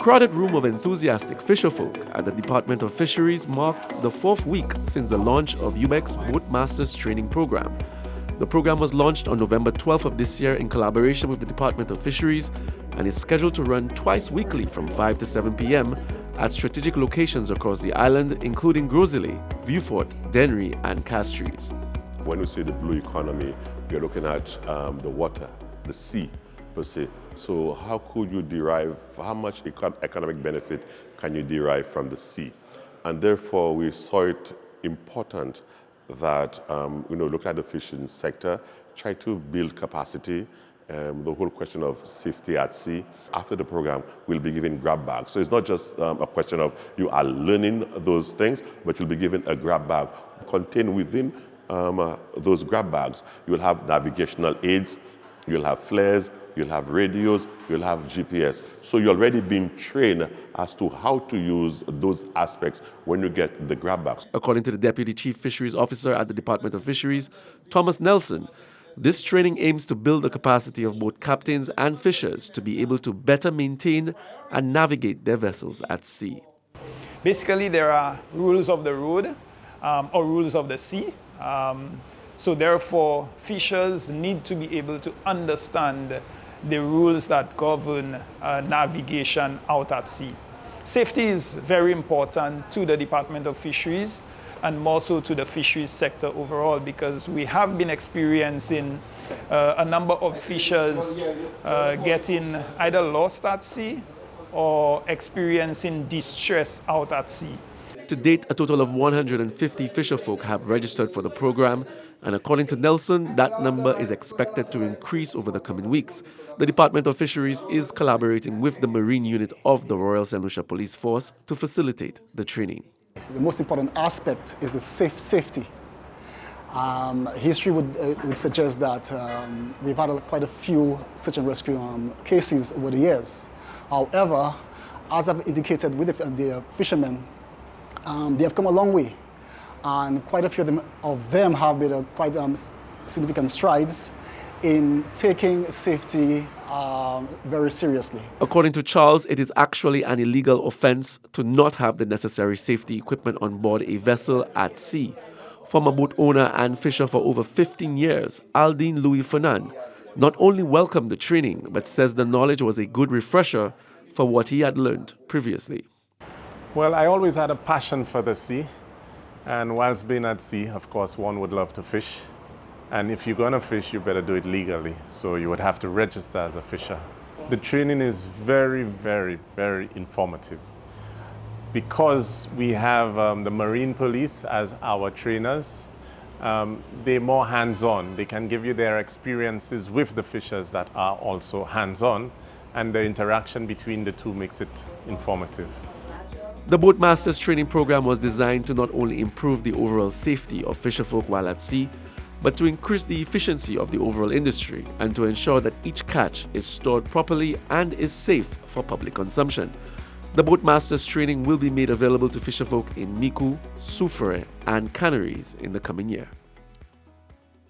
crowded room of enthusiastic fisherfolk at the Department of Fisheries marked the 4th week since the launch of UBEC's Boat Masters Training Program. The program was launched on November 12th of this year in collaboration with the Department of Fisheries and is scheduled to run twice weekly from 5 to 7 p.m. at strategic locations across the island, including Grosile, Viewfort, Dennery, and Castries. When we say the blue economy, we're looking at the water, the sea per se. So how could you derive, how much economic benefit can you derive from the sea? And therefore we saw it important that, look at the fishing sector, try to build capacity, the whole question of safety at sea. After the program, we'll be given grab bags. So it's not just a question of you are learning those things, but you'll be given a grab bag. Contained within those grab bags, you'll have navigational aids, you'll have flares, you'll have radios, you'll have GPS. So you're already being trained as to how to use those aspects when you get the grab bags. According to the Deputy Chief Fisheries Officer at the Department of Fisheries, Thomas Nelson, this training aims to build the capacity of both captains and fishers to be able to better maintain and navigate their vessels at sea. Basically, there are rules of the road or rules of the sea. So therefore, fishers need to be able to understand the rules that govern navigation out at sea. Safety is very important to the Department of Fisheries and more so to the fisheries sector overall, because we have been experiencing a number of fishers getting either lost at sea or experiencing distress out at sea. To date, a total of 150 fisherfolk have registered for the program, and according to Nelson, that number is expected to increase over the coming weeks. The Department of Fisheries is collaborating with the Marine Unit of the Royal St. Lucia Police Force to facilitate the training. The most important aspect is the safety. History would suggest that we've had quite a few search and rescue cases over the years. However, as I've indicated with the fishermen, they have come a long way, and quite a few of them have made quite significant strides in taking safety very seriously. According to Charles, it is actually an illegal offense to not have the necessary safety equipment on board a vessel at sea. Former boat owner and fisher for over 15 years, Aldine Louis Fernand, not only welcomed the training, but says the knowledge was a good refresher for what he had learned previously. Well, I always had a passion for the sea, and whilst being at sea, of course, one would love to fish. And if you're going to fish, you better do it legally. So you would have to register as a fisher. The training is very, very, very informative. Because we have the Marine Police as our trainers, they're more hands-on. They can give you their experiences with the fishers that are also hands-on, and the interaction between the two makes it informative. The Boat Masters training program was designed to not only improve the overall safety of fisherfolk while at sea, but to increase the efficiency of the overall industry and to ensure that each catch is stored properly and is safe for public consumption. The Boat Masters training will be made available to fisherfolk in Micoud, Soufrière, and Canaries in the coming year.